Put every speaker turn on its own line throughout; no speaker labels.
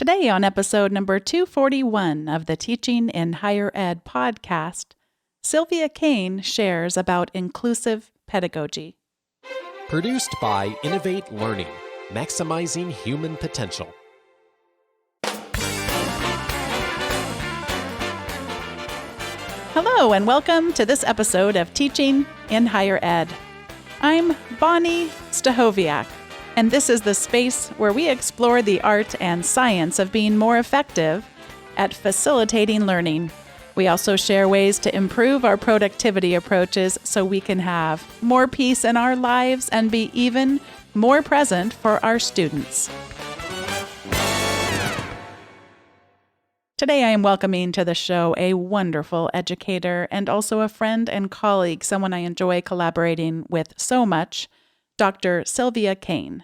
Today on episode number 241 of the Teaching in Higher Ed podcast, Sylvia Kane shares about inclusive pedagogy.
Produced by Innovate Learning, maximizing human potential.
Hello and welcome to this episode of Teaching in Higher Ed. I'm Bonnie Stachowiak, and this is the space where we explore the art and science of being more effective at facilitating learning. We also share ways to improve our productivity approaches so we can have more peace in our lives and be even more present for our students. Today I am welcoming to the show a wonderful educator and also a friend and colleague, someone I enjoy collaborating with so much, Dr. Sylvia Kane.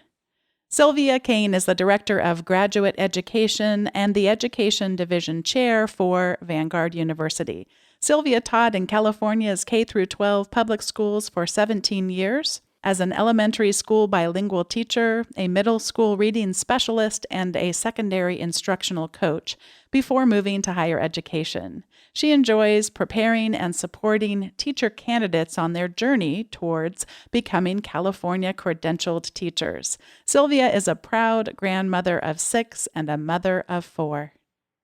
Sylvia Kane is the Director of Graduate Education and the Education Division Chair for Vanguard University. Sylvia taught in California's K-12 public schools for 17 years as an elementary school bilingual teacher, a middle school reading specialist, and a secondary instructional coach before moving to higher education. She enjoys preparing and supporting teacher candidates on their journey towards becoming California credentialed teachers. Sylvia is a proud grandmother of 6 and a mother of 4.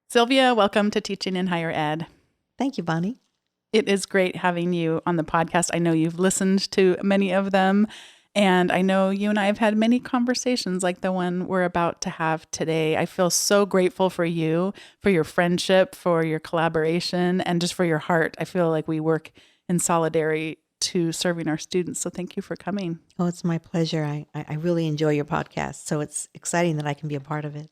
Sylvia, welcome to Teaching in Higher Ed.
Thank you, Bonnie.
It is great having you on the podcast. I know you've listened to many of them, and I know you and I have had many conversations like the one we're about to have today. I feel so grateful for you, for your friendship, for your collaboration, and just for your heart. I feel like we work in solidarity to serving our students, so thank you for coming.
Oh, it's my pleasure. I really enjoy your podcast, so it's exciting that I can be a part of it.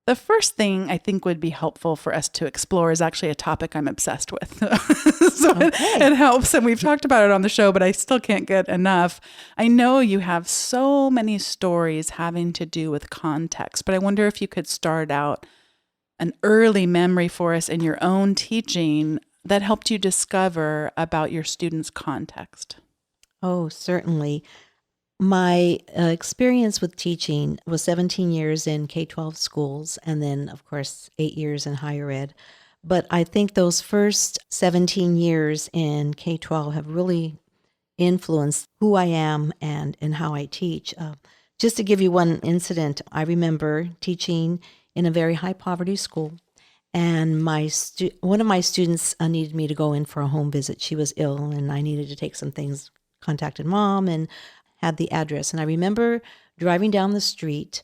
The first thing I think would be helpful for us to explore is actually a topic I'm obsessed with. So it helps, and we've talked about it on the show, but I still can't get enough. I know you have so many stories having to do with context, but I wonder if you could start out an early memory for us in your own teaching that helped you discover about your students' context.
Oh, certainly. My experience with teaching was 17 years in K-12 schools, and then, of course, 8 years in higher ed. But I think those first 17 years in K-12 have really influenced who I am and how I teach. Just to give you one incident, I remember teaching in a very high poverty school, and one of my students needed me to go in for a home visit. She was ill, and I needed to take some things, contacted mom, and had the address. And I remember driving down the street,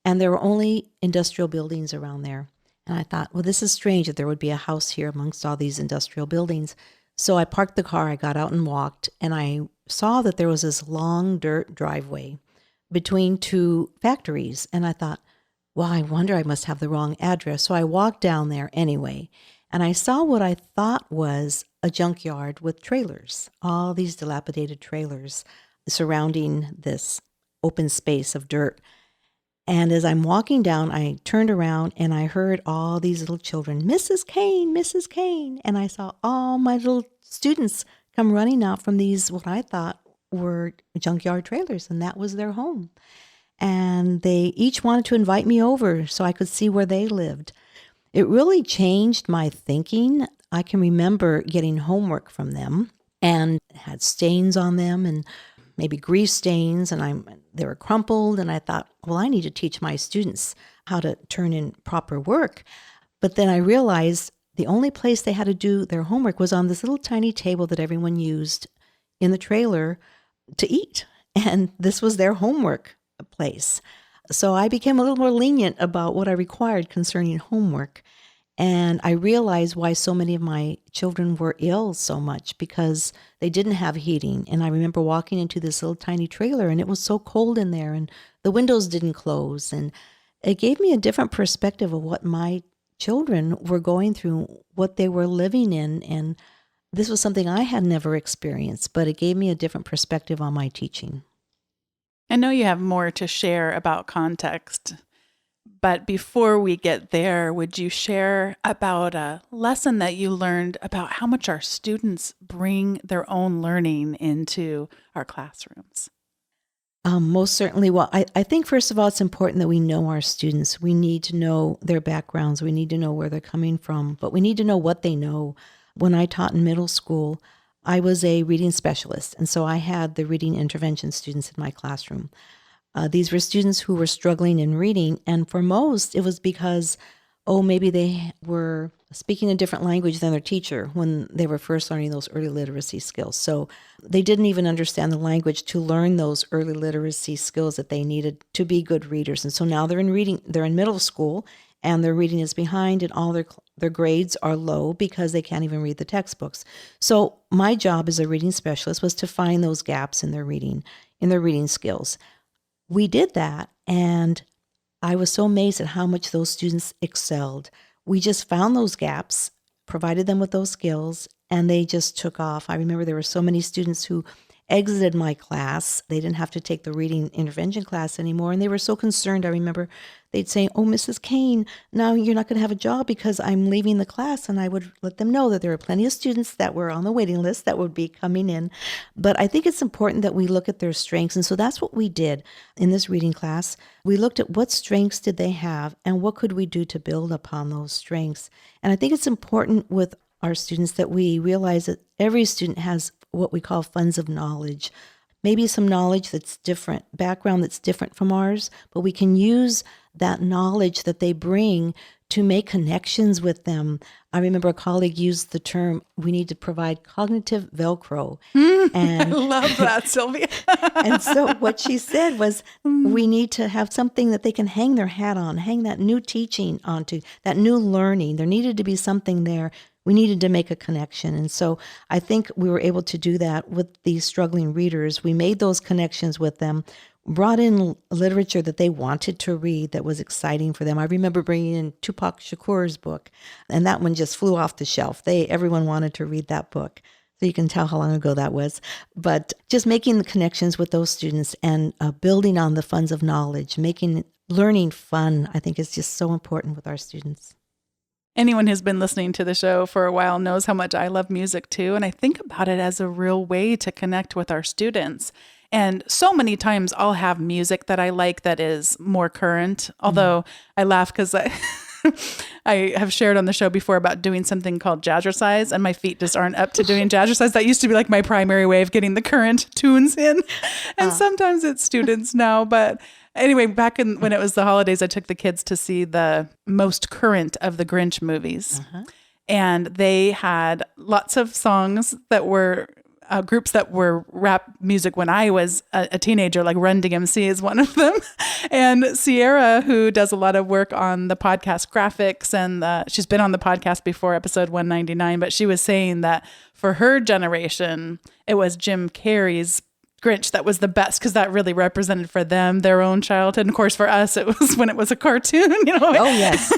and there were only industrial buildings around there. And I thought, well, this is strange that there would be a house here amongst all these industrial buildings. So I parked the car, I got out and walked, and I saw that there was this long dirt driveway between 2 factories. And I thought, well, I wonder, I must have the wrong address. So I walked down there anyway, and I saw what I thought was a junkyard with trailers, all these dilapidated trailers surrounding this open space of dirt. And as I'm walking down, I turned around and I heard all these little children, Mrs. Kane, Mrs. Kane. And I saw all my little students come running out from these, what I thought were junkyard trailers, and that was their home. And they each wanted to invite me over so I could see where they lived. It really changed my thinking. I can remember getting homework from them and it had stains on them and maybe grease stains, and they were crumpled, and I thought, well, I need to teach my students how to turn in proper work. But then I realized the only place they had to do their homework was on this little tiny table that everyone used in the trailer to eat, and this was their homework place. So I became a little more lenient about what I required concerning homework. And I realized why so many of my children were ill so much, because they didn't have heating. And I remember walking into this little tiny trailer, and it was so cold in there, and the windows didn't close. And it gave me a different perspective of what my children were going through, what they were living in. And this was something I had never experienced, but it gave me a different perspective on my teaching.
I know you have more to share about context, but before we get there, would you share about a lesson that you learned about how much our students bring their own learning into our classrooms?
Most certainly. Well, I think, first of all, it's important that we know our students. We need to know their backgrounds. We need to know where they're coming from, but we need to know what they know. When I taught in middle school, I was a reading specialist, and so I had the reading intervention students in my classroom. These were students who were struggling in reading, and for most, it was because, maybe they were speaking a different language than their teacher when they were first learning those early literacy skills. So they didn't even understand the language to learn those early literacy skills that they needed to be good readers. And so now they're in middle school, and their reading is behind, and all their grades are low because they can't even read the textbooks. So my job as a reading specialist was to find those gaps in their reading skills. We did that, and I was so amazed at how much those students excelled. We just found those gaps, provided them with those skills, and they just took off. I remember there were so many students who exited my class. They didn't have to take the reading intervention class anymore, and they were so concerned. I remember they'd say, "Oh, Mrs. Kane, now you're not going to have a job because I'm leaving the class." And I would let them know that there were plenty of students that were on the waiting list that would be coming in. But I think it's important that we look at their strengths. And so that's what we did in this reading class. We looked at what strengths did they have and what could we do to build upon those strengths. And I think it's important with our students that we realize that every student has what we call funds of knowledge. Maybe some knowledge that's different, background that's different from ours, but we can use that knowledge that they bring to make connections with them. I remember a colleague used the term, we need to provide cognitive Velcro.
And I love that, Sylvia.
And so what she said was, we need to have something that they can hang their hat on, hang that new teaching onto, that new learning. There needed to be something there. We needed to make a connection. And so I think we were able to do that with these struggling readers. We made those connections with them, brought in literature that they wanted to read that was exciting for them. I remember bringing in Tupac Shakur's book, and that one just flew off the shelf. Everyone wanted to read that book. So you can tell how long ago that was. But just making the connections with those students and building on the funds of knowledge, making learning fun, I think is just so important with our students.
Anyone who's been listening to the show for a while knows how much I love music too. And I think about it as a real way to connect with our students. And so many times I'll have music that I like that is more current, although I laugh because I have shared on the show before about doing something called jazzercise, and my feet just aren't up to doing jazzercise. That used to be like my primary way of getting the current tunes in. And sometimes it's students now, but anyway, back when it was the holidays, I took the kids to see the most current of the Grinch movies. And they had lots of songs that were groups that were rap music when I was a teenager, like Run DMC is one of them. And Sierra, who does a lot of work on the podcast graphics, and she's been on the podcast before, episode 199, but she was saying that for her generation, it was Jim Carrey's Grinch that was the best because that really represented for them their own childhood. And of course, for us, it was when it was a cartoon, you know.
Oh, yes.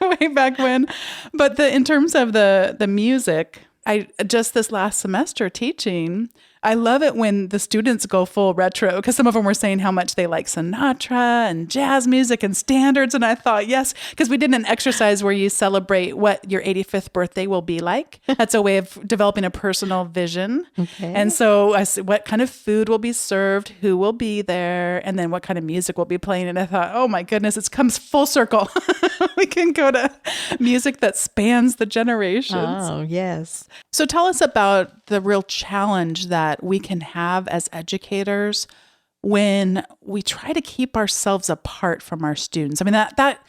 Way back when. But in terms of the music, I just this last semester teaching, I love it when the students go full retro because some of them were saying how much they like Sinatra and jazz music and standards. And I thought, yes, because we did an exercise where you celebrate what your 85th birthday will be like. That's a way of developing a personal vision. Okay. And so I said, what kind of food will be served? Who will be there? And then what kind of music will be playing? And I thought, oh my goodness, it comes full circle. We can go to music that spans the generations.
Oh, yes.
So tell us about the real challenge that we can have as educators when we try to keep ourselves apart from our students. I mean, that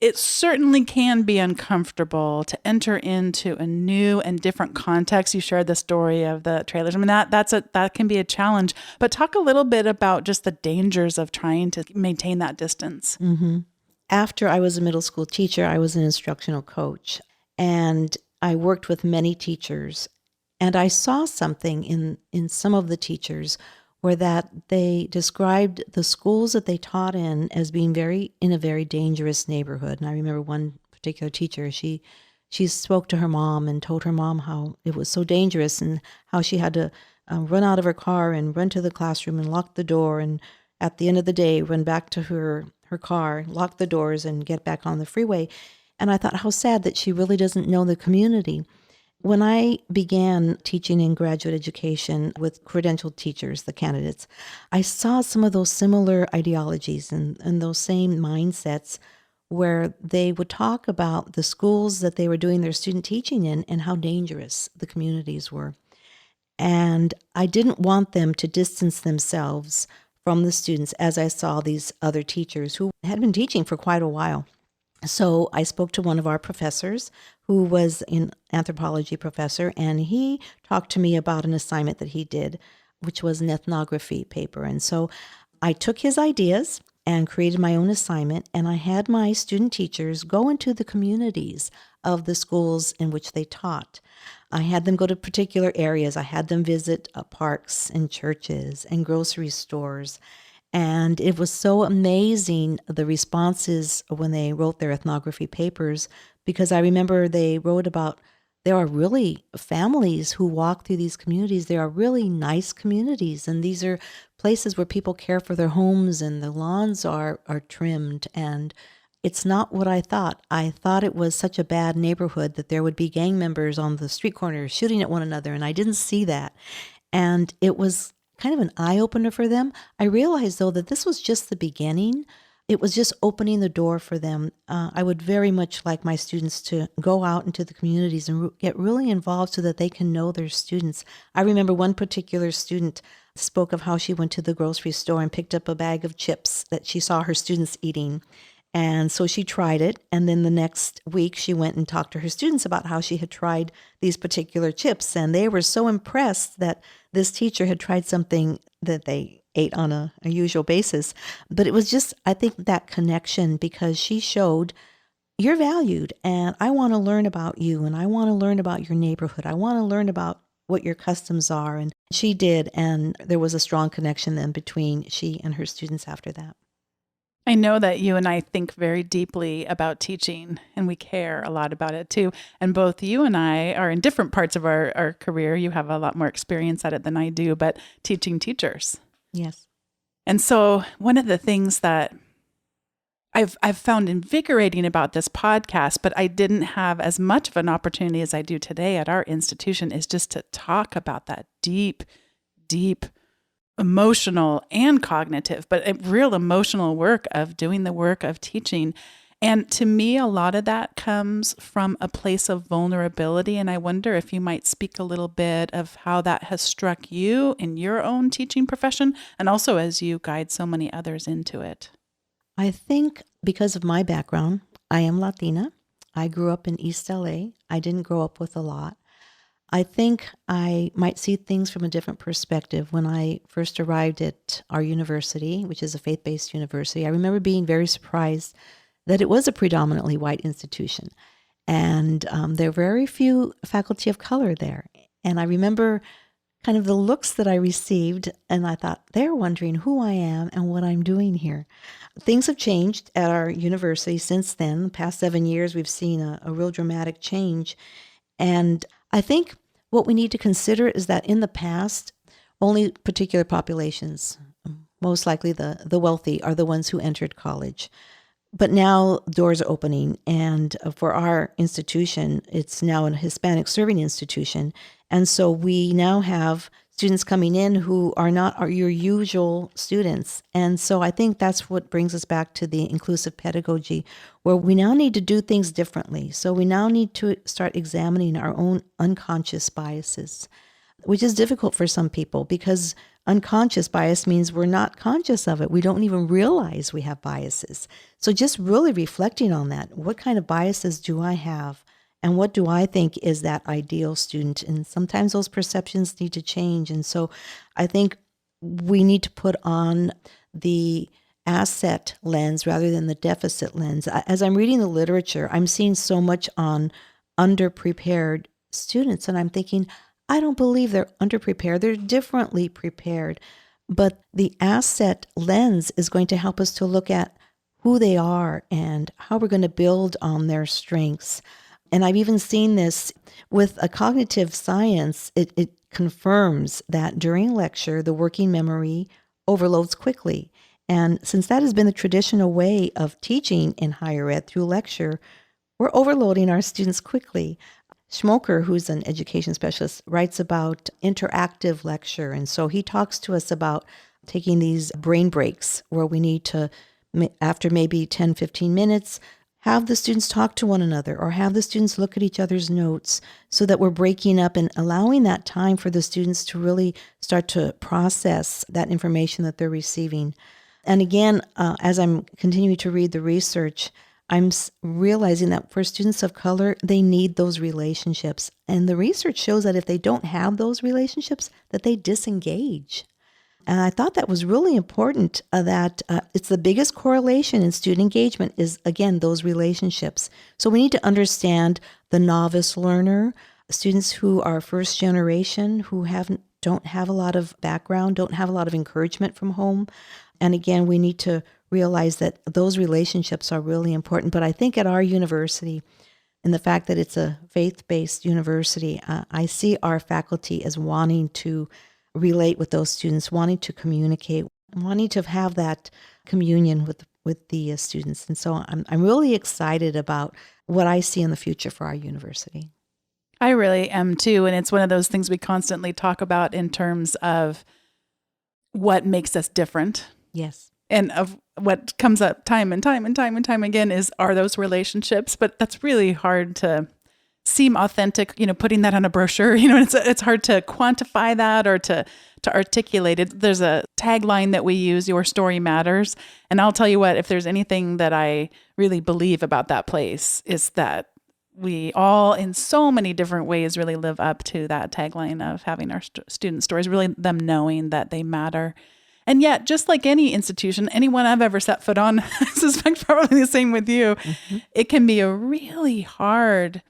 it certainly can be uncomfortable to enter into a new and different context. You shared the story of the trailers. I mean, that can be a challenge. But talk a little bit about just the dangers of trying to maintain that distance.
Mm-hmm. After I was a middle school teacher, I was an instructional coach, and I worked with many teachers. And I saw something in some of the teachers where that they described the schools that they taught in as being in a very dangerous neighborhood. And I remember one particular teacher, she spoke to her mom and told her mom how it was so dangerous and how she had to run out of her car and run to the classroom and lock the door. And at the end of the day, run back to her car, lock the doors and get back on the freeway. And I thought how sad that she really doesn't know the community. When I began teaching in graduate education with credentialed teachers, the candidates, I saw some of those similar ideologies and those same mindsets where they would talk about the schools that they were doing their student teaching in and how dangerous the communities were. And I didn't want them to distance themselves from the students as I saw these other teachers who had been teaching for quite a while. So I spoke to one of our professors who was an anthropology professor, and he talked to me about an assignment that he did, which was an ethnography paper. And so I took his ideas and created my own assignment, and I had my student teachers go into the communities of the schools in which they taught. I had them go to particular areas. I had them visit parks and churches and grocery stores. And it was so amazing, the responses when they wrote their ethnography papers, because I remember they wrote about there are really families who walk through these communities. There are really nice communities, and these are places where people care for their homes and the lawns are trimmed. And it's not what I thought. I thought it was such a bad neighborhood that there would be gang members on the street corners shooting at one another, and I didn't see that. And it was kind of an eye-opener for them. I realized, though, that this was just the beginning. It was just opening the door for them. I would very much like my students to go out into the communities and get really involved so that they can know their students. I remember one particular student spoke of how she went to the grocery store and picked up a bag of chips that she saw her students eating. And so she tried it, and then the next week she went and talked to her students about how she had tried these particular chips, and they were so impressed that this teacher had tried something that they ate on a usual basis. But it was just, I think, that connection, because she showed, you're valued, and I want to learn about you, and I want to learn about your neighborhood. I want to learn about what your customs are. And she did, and there was a strong connection then between she and her students after that.
I know that you and I think very deeply about teaching, and we care a lot about it too. And both you and I are in different parts of our career. You have a lot more experience at it than I do, but teaching teachers.
Yes.
And so one of the things that I've found invigorating about this podcast, but I didn't have as much of an opportunity as I do today at our institution, is just to talk about that deep emotional and cognitive, but a real emotional work of doing the work of teaching. And to me, a lot of that comes from a place of vulnerability. And I wonder if you might speak a little bit of how that has struck you in your own teaching profession, and also as you guide so many others into it.
I think because of my background, I am Latina. I grew up in East LA. I didn't grow up with a lot. I think I might see things from a different perspective. When I first arrived at our university, which is a faith-based university, I remember being very surprised that it was a predominantly white institution. And there were very few faculty of color there. And I remember kind of the looks that I received, and I thought, they're wondering who I am and what I'm doing here. Things have changed at our university since then. The past 7 years, we've seen a real dramatic change. And I think what we need to consider is that in the past, only particular populations, most likely the wealthy, are the ones who entered college. But now doors are opening, and for our institution, it's now a Hispanic serving institution. And so we now have students coming in who are not your usual students. And so I think that's what brings us back to the inclusive pedagogy, where we now need to do things differently. So we now need to start examining our own unconscious biases, which is difficult for some people because unconscious bias means we're not conscious of it. We don't even realize we have biases. So just really reflecting on that. What kind of biases do I have? And what do I think is that ideal student? And sometimes those perceptions need to change. And so I think we need to put on the asset lens rather than the deficit lens. As I'm reading the literature, I'm seeing so much on underprepared students. And I'm thinking, I don't believe they're underprepared. They're differently prepared. But the asset lens is going to help us to look at who they are and how we're going to build on their strengths. And I've even seen this with a cognitive science. It confirms that during lecture, the working memory overloads quickly. And since that has been the traditional way of teaching in higher ed through lecture, we're overloading our students quickly. Schmoker, who's an education specialist, writes about interactive lecture. And so he talks to us about taking these brain breaks where we need to, after maybe 10, 15 minutes, have the students talk to one another or have the students look at each other's notes so that we're breaking up and allowing that time for the students to really start to process that information that they're receiving. And again, as I'm continuing to read the research, I'm realizing that for students of color, they need those relationships. And the research shows that if they don't have those relationships, that they disengage. And I thought that was really important, that it's the biggest correlation in student engagement is, again, those relationships. So we need to understand the novice learner, students who are first generation, who don't have a lot of background, don't have a lot of encouragement from home. And again, we need to realize that those relationships are really important. But I think at our university, and the fact that it's a faith-based university, I see our faculty as wanting to relate with those students, wanting to communicate, wanting to have that communion with the students. And so I'm really excited about what I see in the future for our university.
I really am too. And it's one of those things we constantly talk about in terms of what makes us different.
Yes.
And of what comes up time and time again are those relationships. But that's really hard to seem authentic, putting that on a brochure, it's hard to quantify that or to articulate it. There's a tagline that we use, your story matters. And I'll tell you what, if there's anything that I really believe about that place, is that we all in so many different ways really live up to that tagline of having our student stories, really them knowing that they matter. And yet, just like any institution, anyone I've ever set foot on, I suspect probably the same with you, It can be a really hard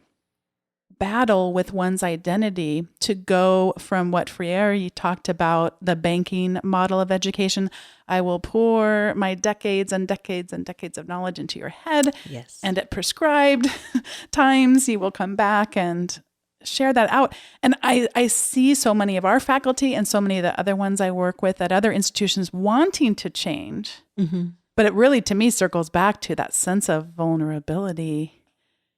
battle with one's identity to go from what Freire talked about, the banking model of education. I will pour my decades and decades and decades of knowledge into your head.
Yes.
And at prescribed times, you will come back and share that out. And I see so many of our faculty and so many of the other ones I work with at other institutions wanting to change.
Mm-hmm.
But it really, to me, circles back to that sense of vulnerability.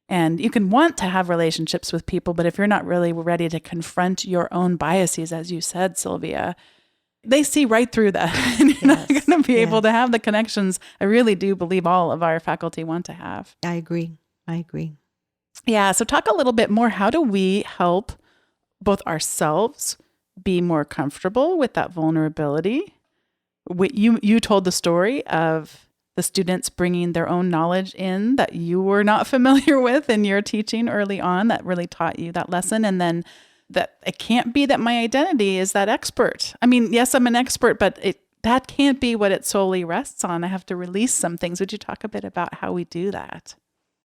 And you can want to have relationships with people, but if you're not really ready to confront your own biases, as you said, Sylvia, they see right through that. And you're not going to be able to have the connections I really do believe all of our faculty want to have.
I agree.
Yeah. So talk a little bit more. How do we help both ourselves be more comfortable with that vulnerability? You told the story of the students bringing their own knowledge in that you were not familiar with in your teaching early on that really taught you that lesson. And then that it can't be that my identity is that expert. I mean, yes, I'm an expert, but that can't be what it solely rests on. I have to release some things. Would you talk a bit about how we do that?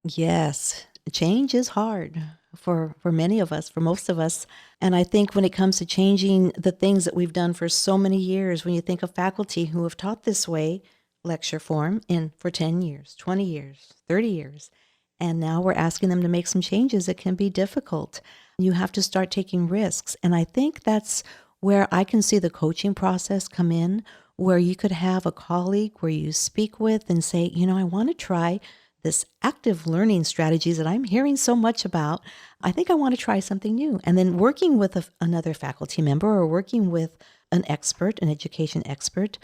Yes. Change is hard for many of us, for most of us. And I think when it comes to changing the things that we've done for so many years, when you think of faculty who have taught this way, lecture form for 10 years, 20 years, 30 years. And now we're asking them to make some changes. It can be difficult. You have to start taking risks. And I think that's where I can see the coaching process come in, where you could have a colleague where you speak with and say, I want to try this active learning strategies that I'm hearing so much about. I think I want to try something new. And then working with another faculty member or working with an expert, an education expert,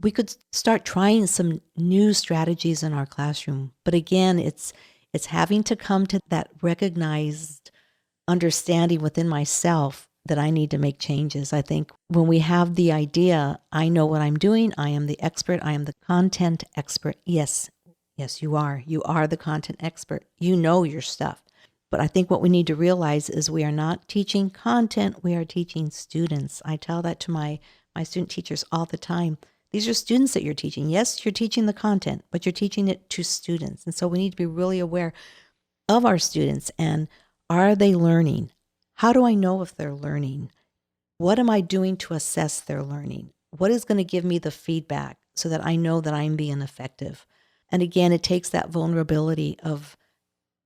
we could start trying some new strategies in our classroom. But again, it's having to come to that recognized understanding within myself that I need to make changes. I think when we have the idea, I know what I'm doing, I am the expert, I am the content expert. Yes, you are. You are the content expert. You know your stuff. But I think what we need to realize is we are not teaching content, we are teaching students. I tell that to my student teachers all the time. These are students that you're teaching. Yes, you're teaching the content, but you're teaching it to students. And so we need to be really aware of our students and are they learning? How do I know if they're learning? What am I doing to assess their learning? What is going to give me the feedback so that I know that I'm being effective? And again, it takes that vulnerability of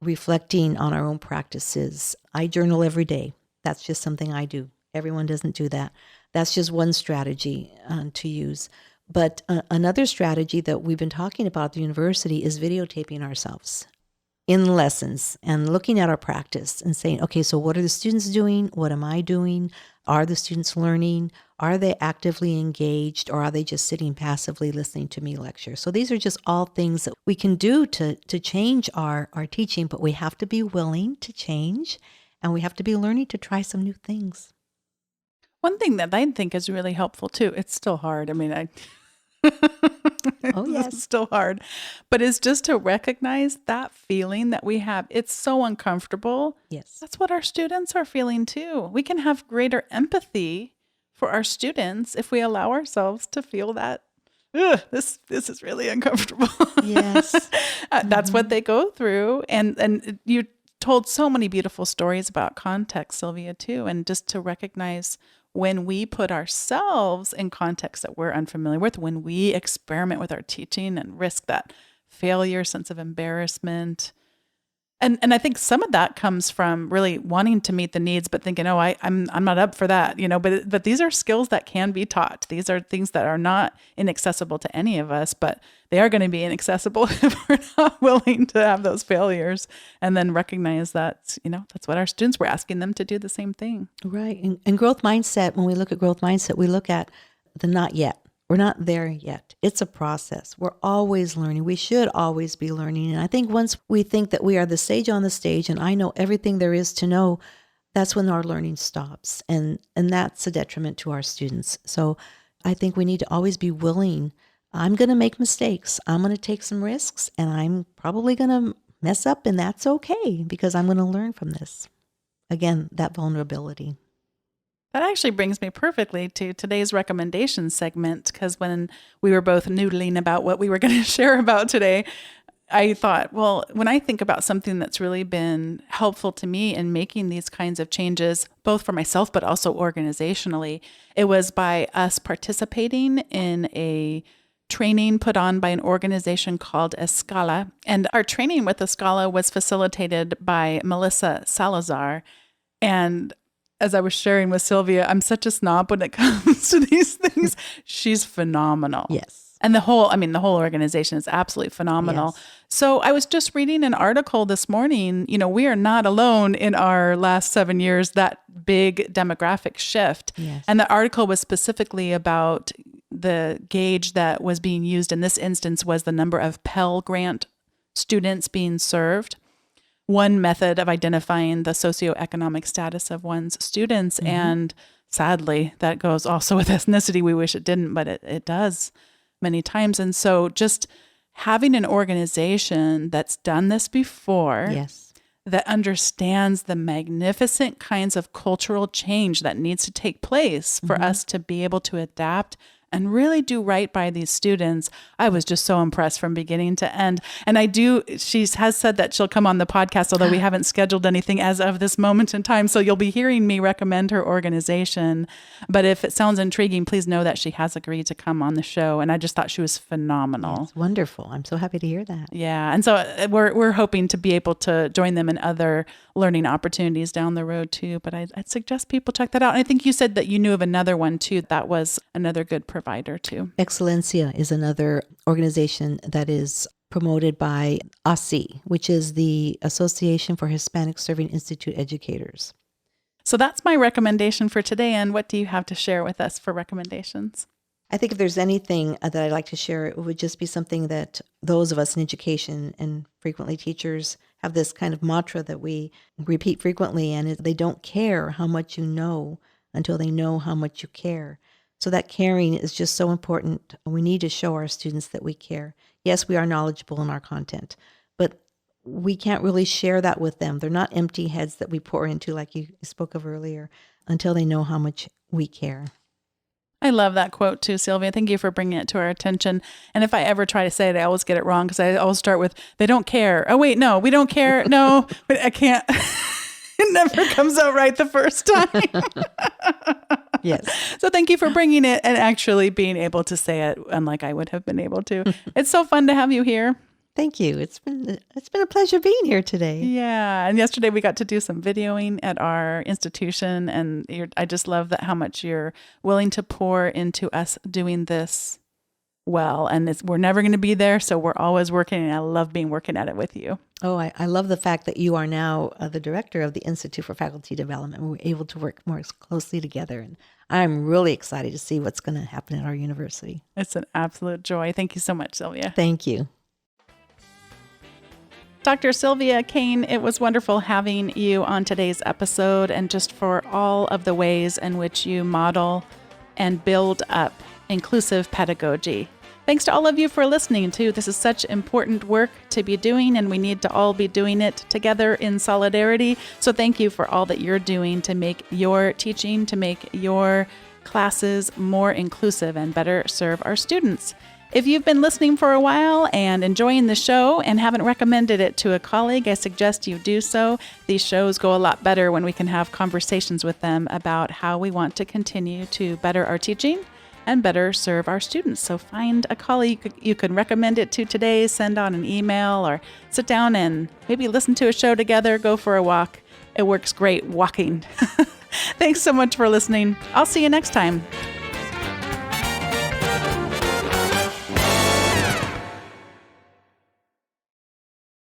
reflecting on our own practices. I journal every day. That's just something I do. Everyone doesn't do that. That's just one strategy to use. But another strategy that we've been talking about at the university is videotaping ourselves. in lessons and looking at our practice and saying, okay, so what are the students doing? What am I doing? Are the students learning? Are they actively engaged, or are they just sitting passively listening to me lecture? So these are just all things that we can do to change our teaching, but we have to be willing to change, and we have to be learning to try some new things.
One thing that I think is really helpful too, it's still hard. I mean,
Oh, yes.
It's still hard, but it's just to recognize that feeling that we have. It's so uncomfortable.
Yes.
That's what our students are feeling too. We can have greater empathy for our students if we allow ourselves to feel that. This is really uncomfortable.
Yes.
That's what they go through. And you told so many beautiful stories about context, Sylvia, too. And just to recognize when we put ourselves in context that we're unfamiliar with, when we experiment with our teaching and risk that failure, sense of embarrassment. And I think some of that comes from really wanting to meet the needs, but thinking, oh, I'm not up for that, but these are skills that can be taught. These are things that are not inaccessible to any of us, but they are going to be inaccessible if we're not willing to have those failures, and then recognize that, that's what our students, we're asking them to do the same thing.
Right. And growth mindset, when we look at growth mindset, we look at the not yet. We're not there yet. It's a process. We're always learning. We should always be learning. And I think once we think that we are the sage on the stage and I know everything there is to know, that's when our learning stops. And that's a detriment to our students. So I think we need to always be willing. I'm going to make mistakes. I'm going to take some risks, and I'm probably going to mess up, and that's okay because I'm going to learn from this. Again, that vulnerability.
That actually brings me perfectly to today's recommendation segment, because when we were both noodling about what we were going to share about today, I thought, well, when I think about something that's really been helpful to me in making these kinds of changes, both for myself, but also organizationally, it was by us participating in a training put on by an organization called Escala. And our training with Escala was facilitated by Melissa Salazar. And as I was sharing with Sylvia, I'm such a snob when it comes to these things. She's phenomenal.
Yes.
And the whole organization is absolutely phenomenal.
Yes.
So I was just reading an article this morning. We are not alone in our last 7 years, that big demographic shift.
Yes.
And the article was specifically about the gauge that was being used in this instance was the number of Pell Grant students being served. One method of identifying the socioeconomic status of one's students. Mm-hmm. And sadly, that goes also with ethnicity. We wish it didn't, but it does many times. And so just having an organization that's done this before,
yes,
that understands the magnificent kinds of cultural change that needs to take place for us to be able to adapt and really do right by these students. I was just so impressed from beginning to end. And she has said that she'll come on the podcast, although we haven't scheduled anything as of this moment in time. So you'll be hearing me recommend her organization. But if it sounds intriguing, please know that she has agreed to come on the show. And I just thought she was phenomenal.
It's wonderful. I'm so happy to hear that.
Yeah. And so we're hoping to be able to join them in other learning opportunities down the road too. But I'd suggest people check that out. And I think you said that you knew of another one too. That was another good provider too.
Excelencia is another organization that is promoted by ASI, which is the Association for Hispanic Serving Institute Educators.
So that's my recommendation for today. And what do you have to share with us for recommendations?
I think if there's anything that I'd like to share, it would just be something that those of us in education and frequently teachers have this kind of mantra that we repeat frequently, and they don't care how much you know until they know how much you care. So that caring is just so important. We need to show our students that we care. Yes, we are knowledgeable in our content, but we can't really share that with them. They're not empty heads that we pour into, like you spoke of earlier, until they know how much we care.
I love that quote too, Sylvia. Thank you for bringing it to our attention. And if I ever try to say it, I always get it wrong because I always start with, they don't care. Oh, wait, no, we don't care. No, but I can't. It never comes out right the first time.
Yes.
So thank you for bringing it and actually being able to say it unlike I would have been able to. It's so fun to have you here.
Thank you. It's been a pleasure being here today.
Yeah. And yesterday we got to do some videoing at our institution. And I just love that how much you're willing to pour into us doing this well, and we're never going to be there. So we're always working, and I love working at it with you.
Oh, I love the fact that you are now the director of the Institute for Faculty Development. We're able to work more closely together, and I'm really excited to see what's going to happen at our university.
It's an absolute joy. Thank you so much, Sylvia.
Thank you.
Dr. Sylvia Kane, it was wonderful having you on today's episode, and just for all of the ways in which you model and build up inclusive pedagogy. Thanks to all of you for listening, too. This is such important work to be doing, and we need to all be doing it together in solidarity. So thank you for all that you're doing to make your teaching, to make your classes more inclusive and better serve our students. If you've been listening for a while and enjoying the show and haven't recommended it to a colleague, I suggest you do so. These shows go a lot better when we can have conversations with them about how we want to continue to better our teaching and better serve our students. So find a colleague you can recommend it to today, send on an email, or sit down and maybe listen to a show together, go for a walk. It works great walking. Thanks so much for listening. I'll see you next time.